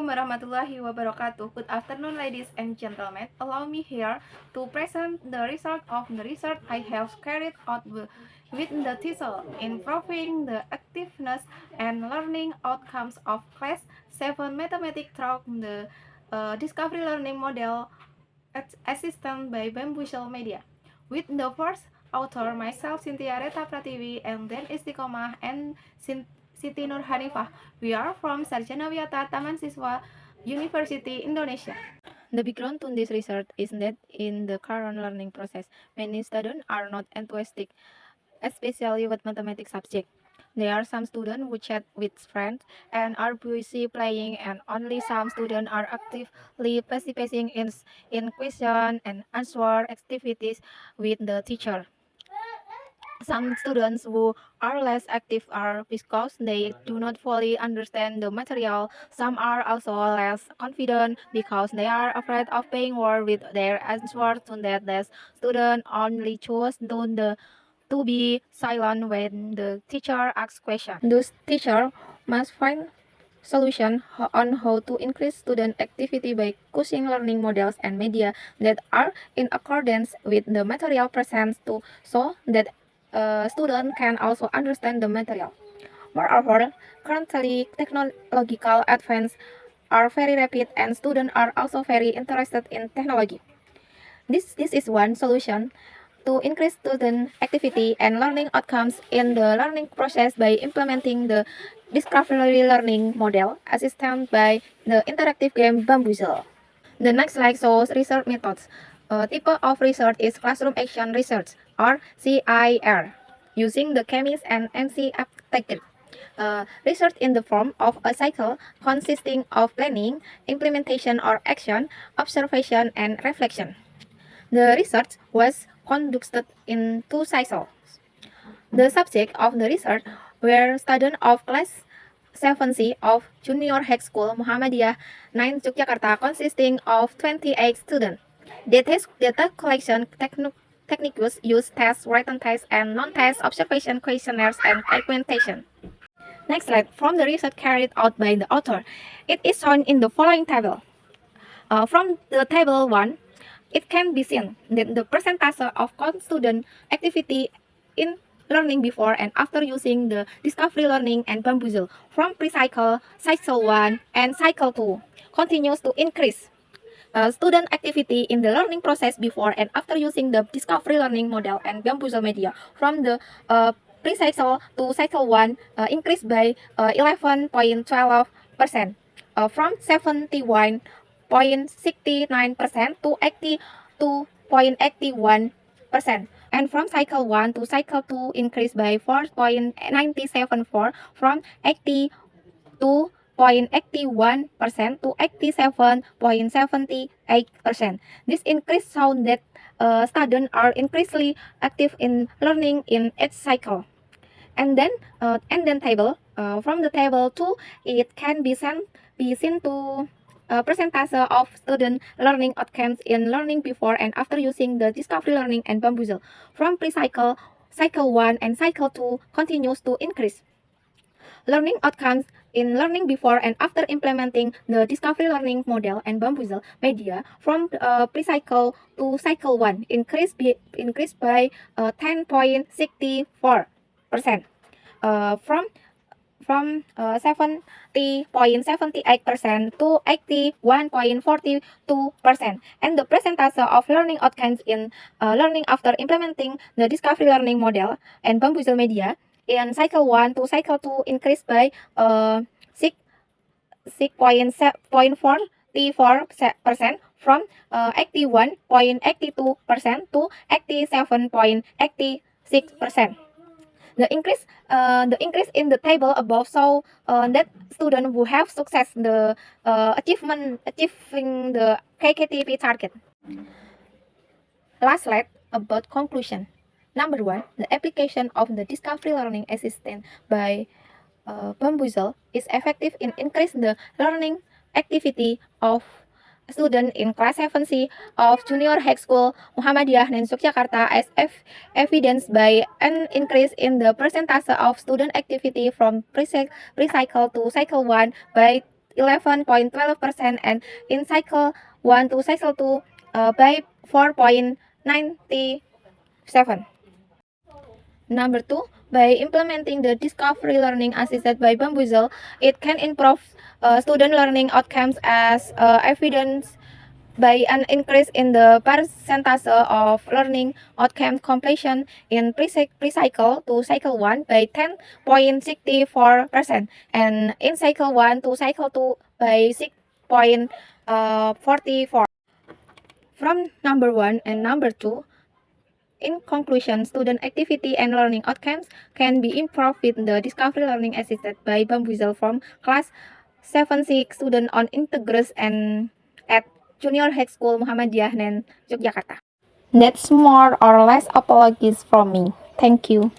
Warahmatullahi wabarakatuh. Good afternoon, ladies and gentlemen. Allow me here to present the result of the research I have carried out with the title Improving the Effectiveness and Learning Outcomes of Class 7 Mathematics Through the Discovery Learning Model assisted by Bambushel Media. With the first author, myself, Cynthia Reta Pratiwi, and then Istiqomah and Siti Nur Hanifah. We are from Sarjana Wiyata Taman Siswa University, Indonesia. The background to this research is that in the current learning process, many students are not enthusiastic, especially with mathematics subject. There are some students who chat with friends and are busy playing, and only some students are actively participating in question and answer activities with the teacher. Some students who are less active are because they do not fully understand the material. Some are also less confident because they are afraid of being wrong with their answers. So that the student only choose to be silent when the teacher asks questions. Those teacher must find solution on how to increase student activity by using learning models and media that are in accordance with the material present to so that student can also understand the material. Moreover, currently technological advances are very rapid and students are also very interested in technology. This is one solution to increase student activity and learning outcomes in the learning process by implementing the discovery learning model assisted by the interactive game Bamboozle. The next slide shows research methods. A type of research is classroom action research or CIR, using the chemist and MC technique. Research in the form of a cycle consisting of planning, implementation or action, observation, and reflection. The research was conducted in two cycles. The subject of the research were students of class 7C of Junior High School Muhammadiyah 9 Yogyakarta consisting of 28 students. Data collection techniques use test, written test, and non-test observation questionnaires and argumentation. Next slide, from the research carried out by the author, it is shown in the following table. From the table 1, it can be seen that the percentage of student activity in learning before and after using the discovery learning and bamboozle from pre-cycle, cycle 1, and cycle 2 continues to increase. Student activity in the learning process before and after using the discovery learning model and bamboozle media from the pre-cycle to cycle 1 increased by 11.12%, from 71.69% to 82.81%, and from cycle 1 to cycle 2 increased by 4.974 from 82.81% to 87.78%. This increase shows that students are increasingly active in learning in each cycle. And then table from the table 2, it can be seen to percentage of student learning outcomes in learning before and after using the discovery learning and bamboozle from pre-cycle, cycle 1, and cycle 2 continues to increase. Learning outcomes in learning before and after implementing the discovery learning model and bamboozle media from pre-cycle to cycle 1 increased by 10.64%, from 70.78% to 81.42%, and the percentage of learning outcomes in learning after implementing the discovery learning model and bamboozle media in cycle 1 to cycle 2 increased by 6.44% from 81.82% to 87.86%. The increase in the table above show that students who have success the achieving the KKTP target. Last slide about conclusion. Number 1, the application of the discovery learning assistant by Bamboozle is effective in increasing the learning activity of student in class 7C of Junior High School Muhammadiyah in Yogyakarta as evidenced by an increase in the percentage of student activity from pre-cycle to cycle 1 by 11.12% and in cycle 1 to cycle 2 by 4.97. Number 2, by implementing the discovery learning assisted by Bamboozle, it can improve student learning outcomes as evidenced by an increase in the percentage of learning outcome completion in pre-cycle to cycle 1 by 10.64% and in cycle 1 to cycle 2 by 6.44. From number 1 and number 2, in conclusion, student activity and learning outcomes can be improved with the discovery learning assisted by Bamboozle from class 7-6 student on Integris and at Junior High School Muhammadiyah Nen, Yogyakarta. That's more or less apologies from me. Thank you.